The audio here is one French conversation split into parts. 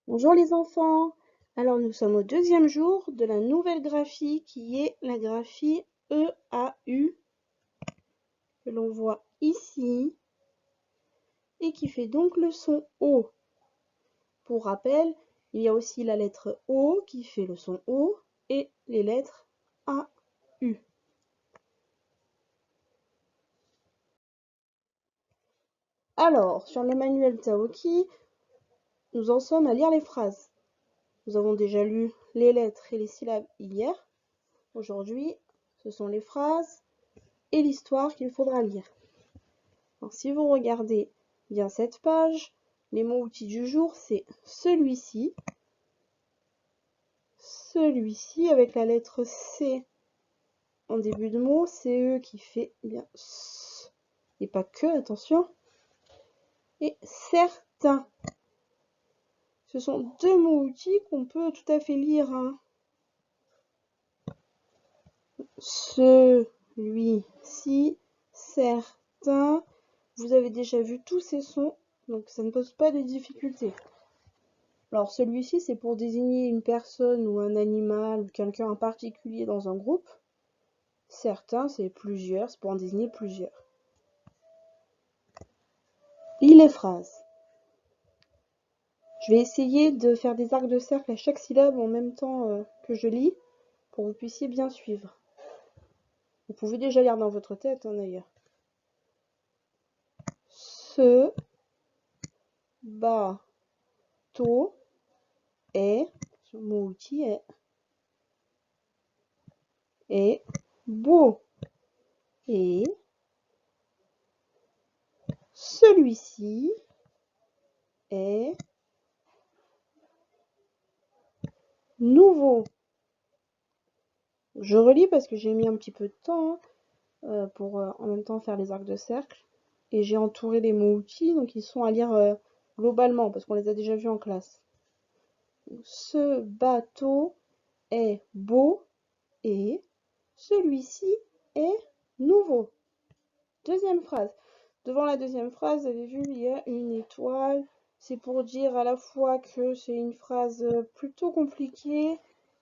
Bonjour les enfants. Alors nous sommes au deuxième jour de la nouvelle graphie qui est la graphie EAU que l'on voit ici et qui fait donc le son O. Pour rappel, il y a aussi la lettre O qui fait le son O et les lettres AU. Alors, sur le manuel Taoki, nous en sommes à lire les phrases. Nous avons déjà lu les lettres et les syllabes hier. Aujourd'hui, ce sont les phrases et l'histoire qu'il faudra lire. Alors, si vous regardez bien cette page, les mots-outils du jour, c'est celui-ci avec la lettre C en début de mot, CE qui fait bien S, et pas que, attention, et certain. Ce sont deux mots-outils qu'on peut tout à fait lire, hein. Celui-ci, certain. Vous avez déjà vu tous ces sons, donc ça ne pose pas de difficulté. Alors celui-ci, c'est pour désigner une personne ou un animal ou quelqu'un en particulier dans un groupe. Certains, c'est plusieurs, c'est pour en désigner plusieurs. Lis les phrases. Je vais essayer de faire des arcs de cercle à chaque syllabe en même temps que je lis, pour que vous puissiez bien suivre. Vous pouvez déjà lire dans votre tête, hein, d'ailleurs. Ce bateau est, ce mot outil est beau. Et celui-ci est nouveau. Je relis parce que j'ai mis un petit peu de temps pour en même temps faire les arcs de cercle. Et j'ai entouré les mots-outils, donc ils sont à lire globalement parce qu'on les a déjà vus en classe. Ce bateau est beau et celui-ci est nouveau. Deuxième phrase. Devant la deuxième phrase, vous avez vu, il y a une étoile. C'est pour dire à la fois que c'est une phrase plutôt compliquée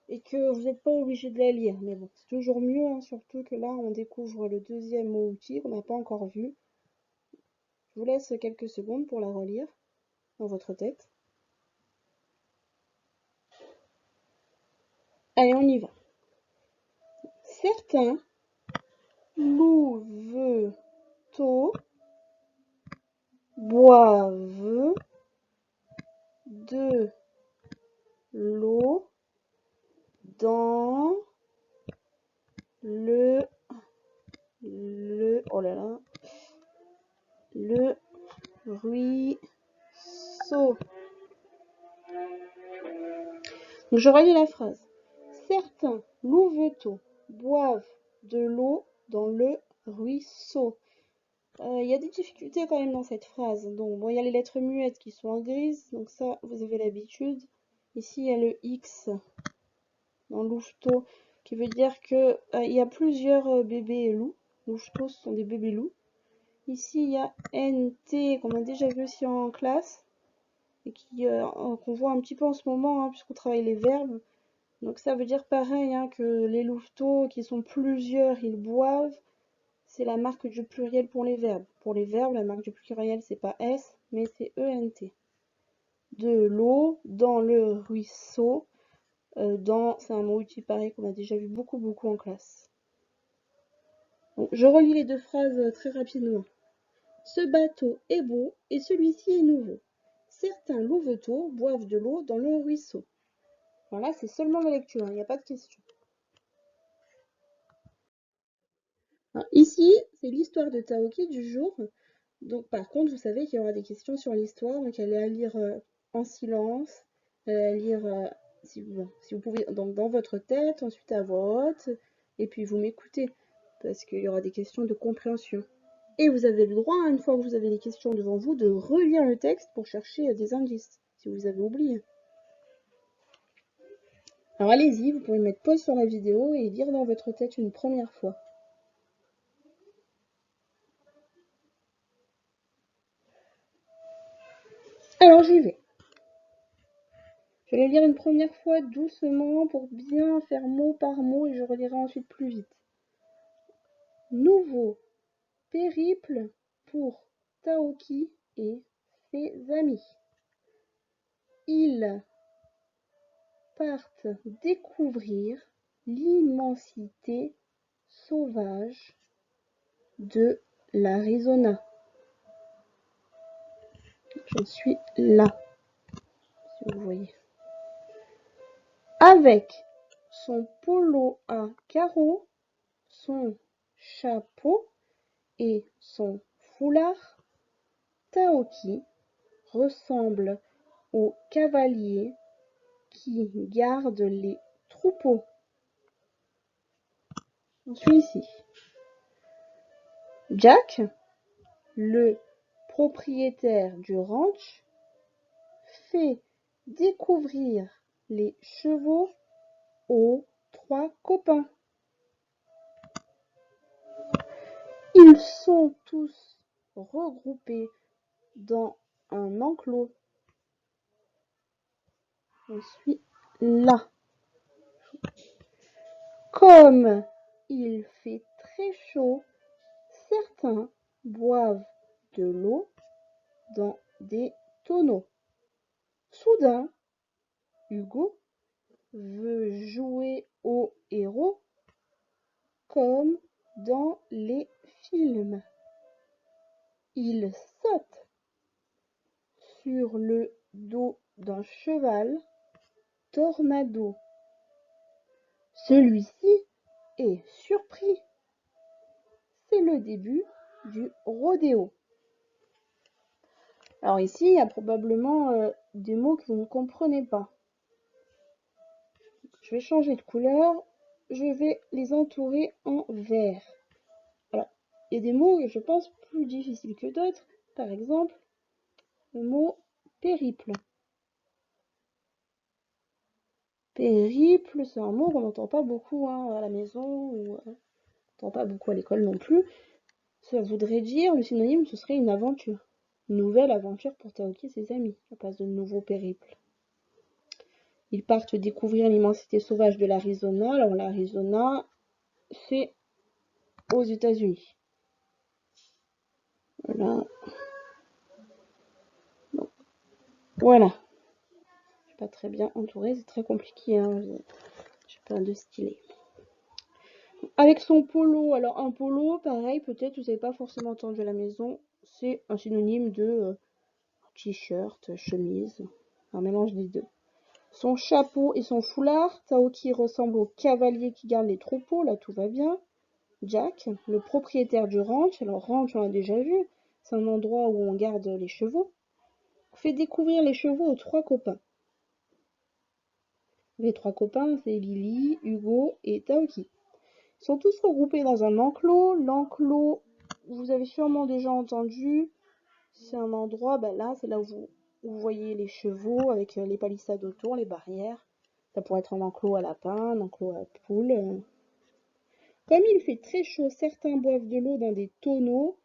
et que vous n'êtes pas obligé de la lire. Mais bon, c'est toujours mieux, hein, surtout que là, on découvre le deuxième mot-outil qu'on n'a pas encore vu. Je vous laisse quelques secondes pour la relire dans votre tête. Allez, on y va. Certains louveteaux boivent de l'eau dans le ruisseau. Donc je relis la phrase. Certains louveteaux boivent de l'eau dans le ruisseau. Il y a des difficultés quand même dans cette phrase. Donc bon, il y a les lettres muettes qui sont en grise, donc ça vous avez l'habitude. Ici il y a le X dans louveteau qui veut dire que il y a plusieurs bébés loups. Louveteaux, ce sont des bébés loups. Ici, il y a NT qu'on a déjà vu aussi en classe et qu'on voit un petit peu en ce moment, hein, puisqu'on travaille les verbes. Donc ça veut dire pareil, hein, que les louveteaux qui sont plusieurs, ils boivent. C'est la marque du pluriel pour les verbes. Pour les verbes, la marque du pluriel, c'est pas S, mais c'est ENT. De l'eau dans le ruisseau. C'est un mot outil pareil qu'on a déjà vu beaucoup en classe. Donc, je relis les deux phrases très rapidement. Ce bateau est beau et celui-ci est nouveau. Certains louveteaux boivent de l'eau dans le ruisseau. Voilà, c'est seulement la lecture, il n'y a pas de question. Alors, ici, c'est l'histoire de Taoki du jour. Donc, par contre, vous savez qu'il y aura des questions sur l'histoire, donc elle est à lire en silence, à lire si vous pouvez donc dans votre tête, ensuite à voix haute, et puis vous m'écoutez, parce qu'il y aura des questions de compréhension. Et vous avez le droit, une fois que vous avez les questions devant vous, de relire le texte pour chercher des indices, si vous avez oublié. Alors allez-y, vous pouvez mettre pause sur la vidéo et lire dans votre tête une première fois. Alors j'y vais. Je vais les lire une première fois doucement pour bien faire mot par mot et je relirai ensuite plus vite. Nouveau périple pour Taoki et ses amis. Ils partent découvrir l'immensité sauvage de l'Arizona. J'en suis là, si vous voyez. Avec son polo à carreaux, son chapeau et son foulard, Taoki ressemble au cavalier qui garde les troupeaux. Je suis ici. Jack, le propriétaire du ranch, fait découvrir les chevaux aux 3 copains. Ils sont tous regroupés dans un enclos. Je suis là. Comme il fait très chaud, certains boivent de l'eau dans des tonneaux. Soudain, Hugo veut jouer au héros comme dans les films. Il saute sur le dos d'un cheval Tornado. Celui-ci est surpris. C'est le début du rodéo. Alors ici, il y a probablement des mots que vous ne comprenez pas. Je vais changer de couleur. Je vais les entourer en vert. Alors, il y a des mots, je pense, plus difficiles que d'autres. Par exemple, le mot périple. Périple, c'est un mot qu'on n'entend pas beaucoup à la maison ou on n'entend pas beaucoup à l'école non plus. Ça voudrait dire, le synonyme, ce serait une aventure. Une nouvelle aventure pour Taoki et ses amis, à place de nouveau périple. Ils partent découvrir l'immensité sauvage de l'Arizona. Alors l'Arizona, c'est aux États-Unis. Voilà. Donc, voilà. Je suis pas très bien entourée, c'est très compliqué. Hein. J'ai pas de stylet. Avec son polo, alors un polo, pareil, peut-être vous n'avez pas forcément entendu à la maison, c'est un synonyme de t-shirt, chemise, un mélange des deux. Son chapeau et son foulard, Taoki ressemble au cavalier qui garde les troupeaux, là tout va bien. Jack, le propriétaire du ranch, alors ranch on l'a déjà vu, c'est un endroit où on garde les chevaux, fait découvrir les chevaux aux 3 copains. Les 3 copains, c'est Lily, Hugo et Taoki. Ils sont tous regroupés dans un enclos. L'enclos, vous avez sûrement déjà entendu, c'est un endroit, là c'est là où vous voyez les chevaux avec les palissades autour, les barrières. Ça pourrait être un enclos à lapin, un enclos à poule. Comme il fait très chaud, certains boivent de l'eau dans des tonneaux.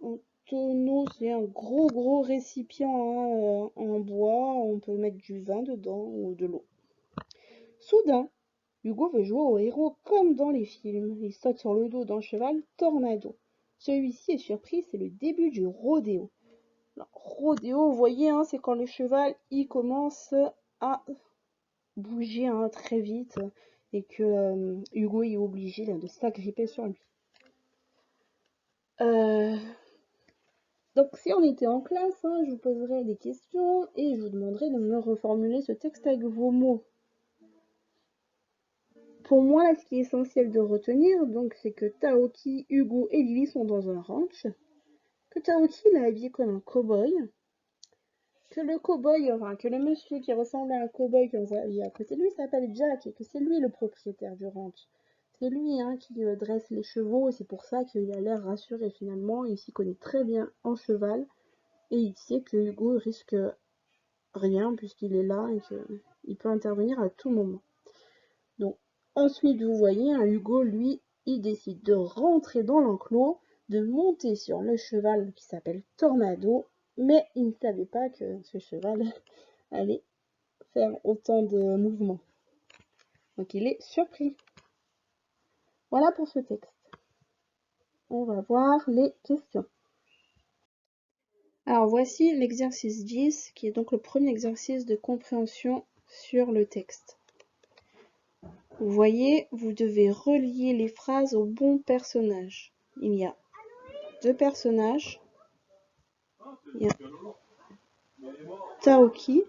Un tonneau, c'est un gros récipient en bois. On peut mettre du vin dedans ou de l'eau. Soudain, Hugo veut jouer au héros comme dans les films. Il saute sur le dos d'un cheval Tornado. Celui-ci est surpris, c'est le début du rodéo. Alors, rodéo, vous voyez, c'est quand le cheval il commence à bouger très vite et que Hugo est obligé de s'agripper sur lui. Donc si on était en classe, je vous poserais des questions et je vous demanderais de me reformuler ce texte avec vos mots. Pour moi, là, ce qui est essentiel de retenir, donc, c'est que Taoki, Hugo et Lily sont dans un ranch, que Taoki l'a habillé comme un cow-boy, que le cow-boy, que le monsieur qui ressemble à un cow-boy qu'on voit à côté de lui s'appelle Jack et que c'est lui le propriétaire du ranch. C'est lui qui dresse les chevaux et c'est pour ça qu'il a l'air rassuré finalement. Il s'y connaît très bien en cheval et il sait que Hugo risque rien puisqu'il est là et qu'il peut intervenir à tout moment. Donc ensuite vous voyez Hugo lui il décide de rentrer dans l'enclos, de monter sur le cheval qui s'appelle Tornado, mais il ne savait pas que ce cheval allait faire autant de mouvements. Donc il est surpris. Voilà pour ce texte. On va voir les questions. Alors voici l'exercice 10, qui est donc le premier exercice de compréhension sur le texte. Vous voyez, vous devez relier les phrases au bon personnage. Il y a deux personnages. Il y a Taoki,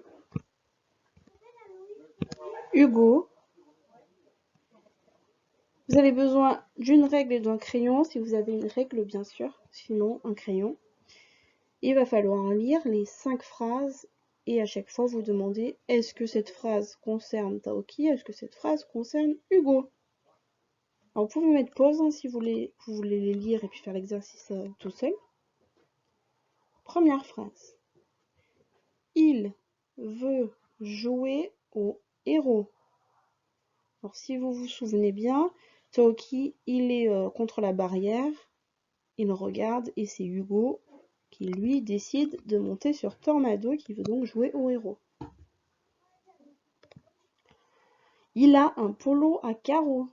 Hugo. Vous avez besoin d'une règle et d'un crayon, si vous avez une règle bien sûr, sinon un crayon. Il va falloir lire les 5 phrases et à chaque fois vous demandez est-ce que cette phrase concerne Taoki, est-ce que cette phrase concerne Hugo. Alors vous pouvez mettre pause hein, si vous voulez les lire et puis faire l'exercice tout seul. Première phrase. Il veut jouer au héros. Alors si vous vous souvenez bien, Taoki, il est contre la barrière, il regarde et c'est Hugo qui lui décide de monter sur Tornado, qui veut donc jouer au héros. Il a un polo à carreaux.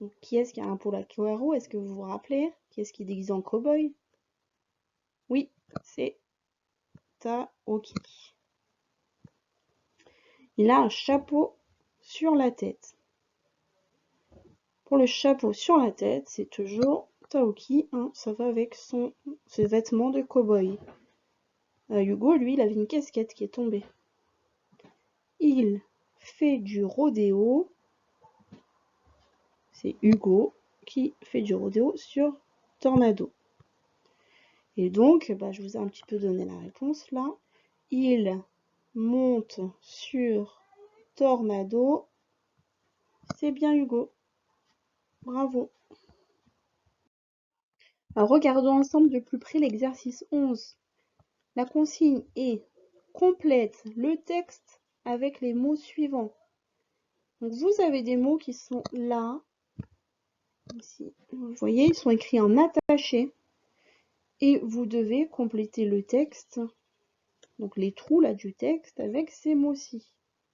Donc, qui est-ce qui a un polo à carreaux? Est-ce que vous vous rappelez? Qui est-ce qui est déguisé en cow-boy? Oui, c'est Taoki. Il a un chapeau sur la tête. Pour le chapeau sur la tête, c'est toujours Taoki, hein, ça va avec ses vêtements de cow-boy. Hugo, lui, il avait une casquette qui est tombée. Il fait du rodéo. C'est Hugo qui fait du rodéo sur Tornado. Et donc, je vous ai un petit peu donné la réponse là. Il monte sur Tornado. C'est bien Hugo. Bravo. Alors, regardons ensemble de plus près l'exercice 11. La consigne est complète le texte avec les mots suivants. Donc vous avez des mots qui sont là. Ici, vous voyez, ils sont écrits en attaché. Et vous devez compléter le texte, donc les trous là du texte, avec ces mots-ci.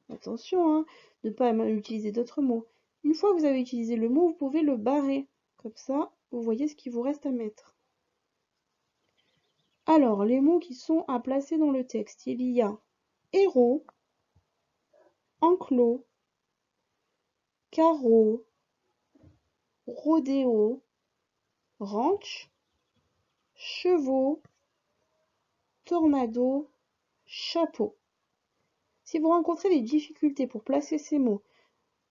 Attention, hein, de ne pas utiliser d'autres mots. Une fois que vous avez utilisé le mot, vous pouvez le barrer. Comme ça, vous voyez ce qu'il vous reste à mettre. Alors, les mots qui sont à placer dans le texte, il y a héros, enclos, carreau, rodéo, ranch, chevaux, tornado, chapeau. Si vous rencontrez des difficultés pour placer ces mots,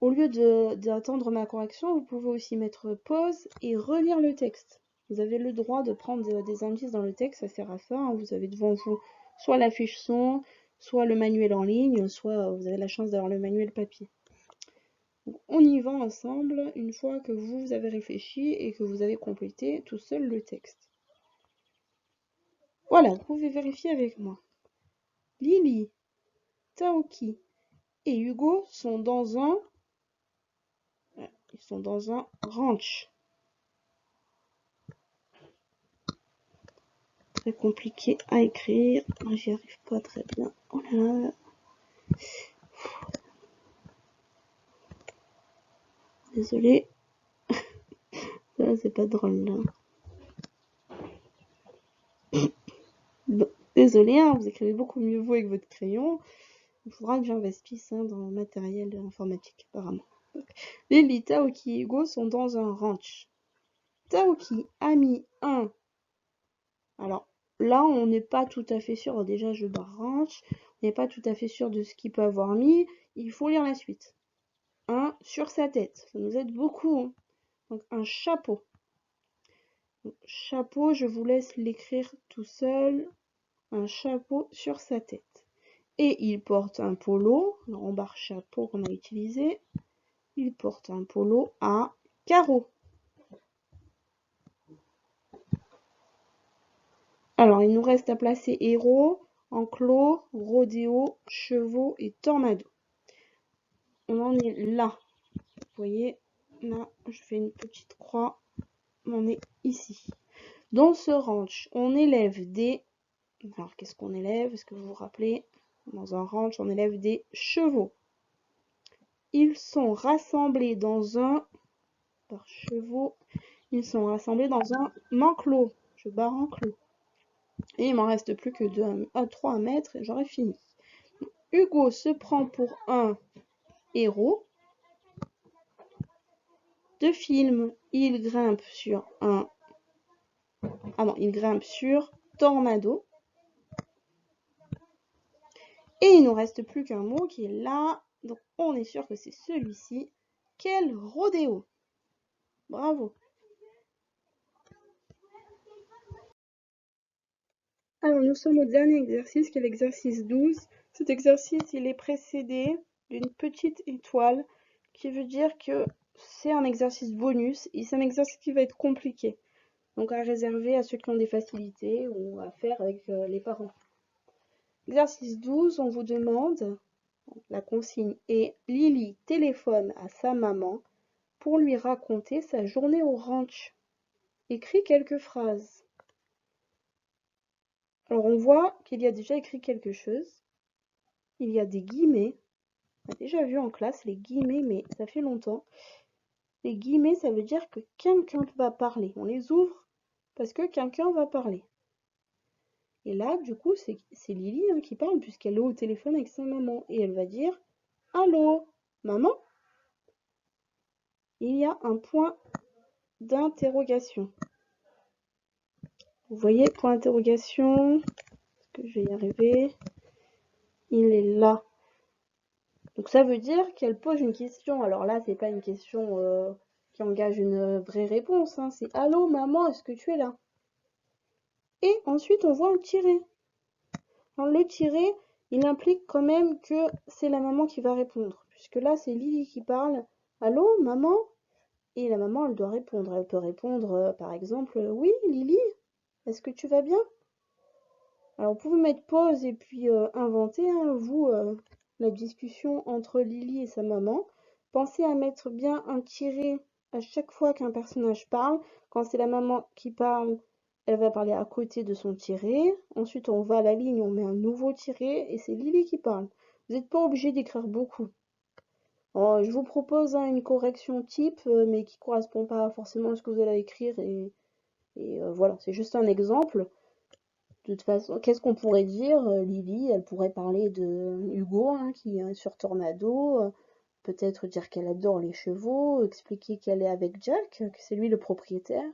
au lieu d'attendre ma correction, vous pouvez aussi mettre pause et relire le texte. Vous avez le droit de prendre des indices dans le texte, ça sert à ça. Hein. Vous avez devant vous soit la fiche son, soit le manuel en ligne, soit vous avez la chance d'avoir le manuel papier. Donc, on y va ensemble une fois que vous avez réfléchi et que vous avez complété tout seul le texte. Voilà, vous pouvez vérifier avec moi. Lily, Taoki et Hugo sont dans un ranch. Très compliqué à écrire. J'y arrive pas très bien. Oh là là. Désolée. Ça, c'est pas drôle là. Bon, désolée, hein, vous écrivez beaucoup mieux vous avec votre crayon. Il faudra que j'investisse dans le matériel informatique apparemment. Lily, Taoki et Hugo sont dans un ranch. Taoki a mis un. Alors là, on n'est pas tout à fait sûr. Déjà, je barre ranch. On n'est pas tout à fait sûr de ce qu'il peut avoir mis. Il faut lire la suite. Un sur sa tête. Ça nous aide beaucoup. Hein. Donc un chapeau. Donc, chapeau, je vous laisse l'écrire tout seul. Un chapeau sur sa tête. Et il porte un polo. Alors on barre chapeau qu'on a utilisé. Il porte un polo à carreaux. Alors, il nous reste à placer héros, enclos, rodéo, chevaux et tornado. On en est là. Vous voyez, là, je fais une petite croix. On est ici. Dans ce ranch, on élève des... Alors, qu'est-ce qu'on élève? Est-ce que vous vous rappelez? Dans un ranch, on élève des chevaux. Ils sont rassemblés dans un... Par chevaux. Ils sont rassemblés dans un enclos. Je barre enclos. Et il m'en reste plus que 3 à mettre et j'aurai fini. Hugo se prend pour un héros de film. Il grimpe sur un... Ah non, il grimpe sur Tornado. Et il nous reste plus qu'un mot qui est là. Donc on est sûr que c'est celui-ci. Quel rodéo! Bravo! Alors nous sommes au dernier exercice qui est l'exercice 12. Cet exercice il est précédé d'une petite étoile qui veut dire que c'est un exercice bonus et c'est un exercice qui va être compliqué. Donc à réserver à ceux qui ont des facilités ou à faire avec les parents. Exercice 12, on vous demande, la consigne est Lily téléphone à sa maman pour lui raconter sa journée au ranch. Écris quelques phrases. Alors on voit qu'il y a déjà écrit quelque chose. Il y a des guillemets. On a déjà vu en classe les guillemets, mais ça fait longtemps. Les guillemets, ça veut dire que quelqu'un va parler. On les ouvre parce que quelqu'un va parler. Et là, du coup, c'est Lily qui parle puisqu'elle est au téléphone avec sa maman. Et elle va dire « Allô, maman ?» Il y a un point d'interrogation. Vous voyez, point d'interrogation. Est-ce que je vais y arriver? Il est là. Donc ça veut dire qu'elle pose une question. Alors là, c'est pas une question qui engage une vraie réponse. Hein. C'est « Allô, maman, est-ce que tu es là ?» Et ensuite, on voit un tiret. Alors, le tiret, il implique quand même que c'est la maman qui va répondre. Puisque là, c'est Lily qui parle. « Allô, maman ?» Et la maman, elle doit répondre. Elle peut répondre, par exemple, « Oui, Lily, est-ce que tu vas bien ?» Alors, vous pouvez mettre pause et puis inventer, hein, vous, la discussion entre Lily et sa maman. Pensez à mettre bien un tiret à chaque fois qu'un personnage parle. Quand c'est la maman qui parle, elle va parler à côté de son tiret. Ensuite, on va à la ligne, on met un nouveau tiret et c'est Lily qui parle. Vous n'êtes pas obligé d'écrire beaucoup. Alors, je vous propose une correction type, mais qui ne correspond pas forcément à ce que vous allez écrire. Et voilà, c'est juste un exemple. De toute façon, qu'est-ce qu'on pourrait dire? Lily, elle pourrait parler de Hugo, hein, qui est sur Tornado. Peut-être dire qu'elle adore les chevaux, expliquer qu'elle est avec Jack, que c'est lui le propriétaire.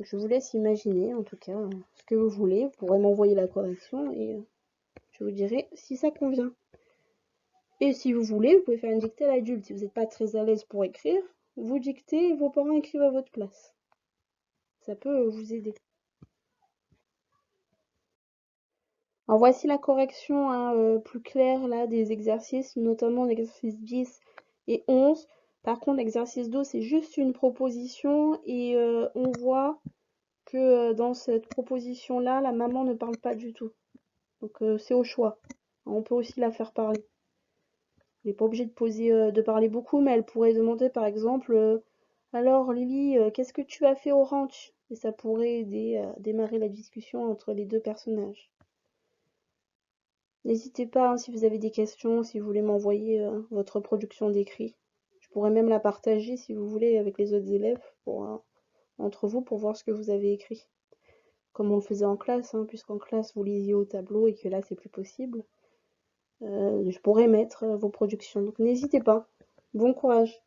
Je vous laisse imaginer, en tout cas, ce que vous voulez. Vous pourrez m'envoyer la correction et je vous dirai si ça convient. Et si vous voulez, vous pouvez faire une dictée à l'adulte. Si vous n'êtes pas très à l'aise pour écrire, vous dictez et vos parents écrivent à votre place. Ça peut vous aider. Alors voici la correction hein, plus claire là, des exercices, notamment l'exercice 10 et 11. Par contre, l'exercice 12, c'est juste une proposition et on voit que dans cette proposition-là, la maman ne parle pas du tout. Donc c'est au choix. On peut aussi la faire parler. Elle n'est pas obligée de parler beaucoup, mais elle pourrait demander par exemple alors Lily, qu'est-ce que tu as fait au ranch? Et ça pourrait aider à démarrer la discussion entre les deux personnages. N'hésitez pas hein, si vous avez des questions, si vous voulez m'envoyer votre production d'écrit. Je pourrais même la partager si vous voulez avec les autres élèves entre vous pour voir ce que vous avez écrit. Comme on le faisait en classe, hein, puisqu'en classe vous lisiez au tableau et que là c'est plus possible. Je pourrais mettre vos productions. Donc n'hésitez pas. Bon courage.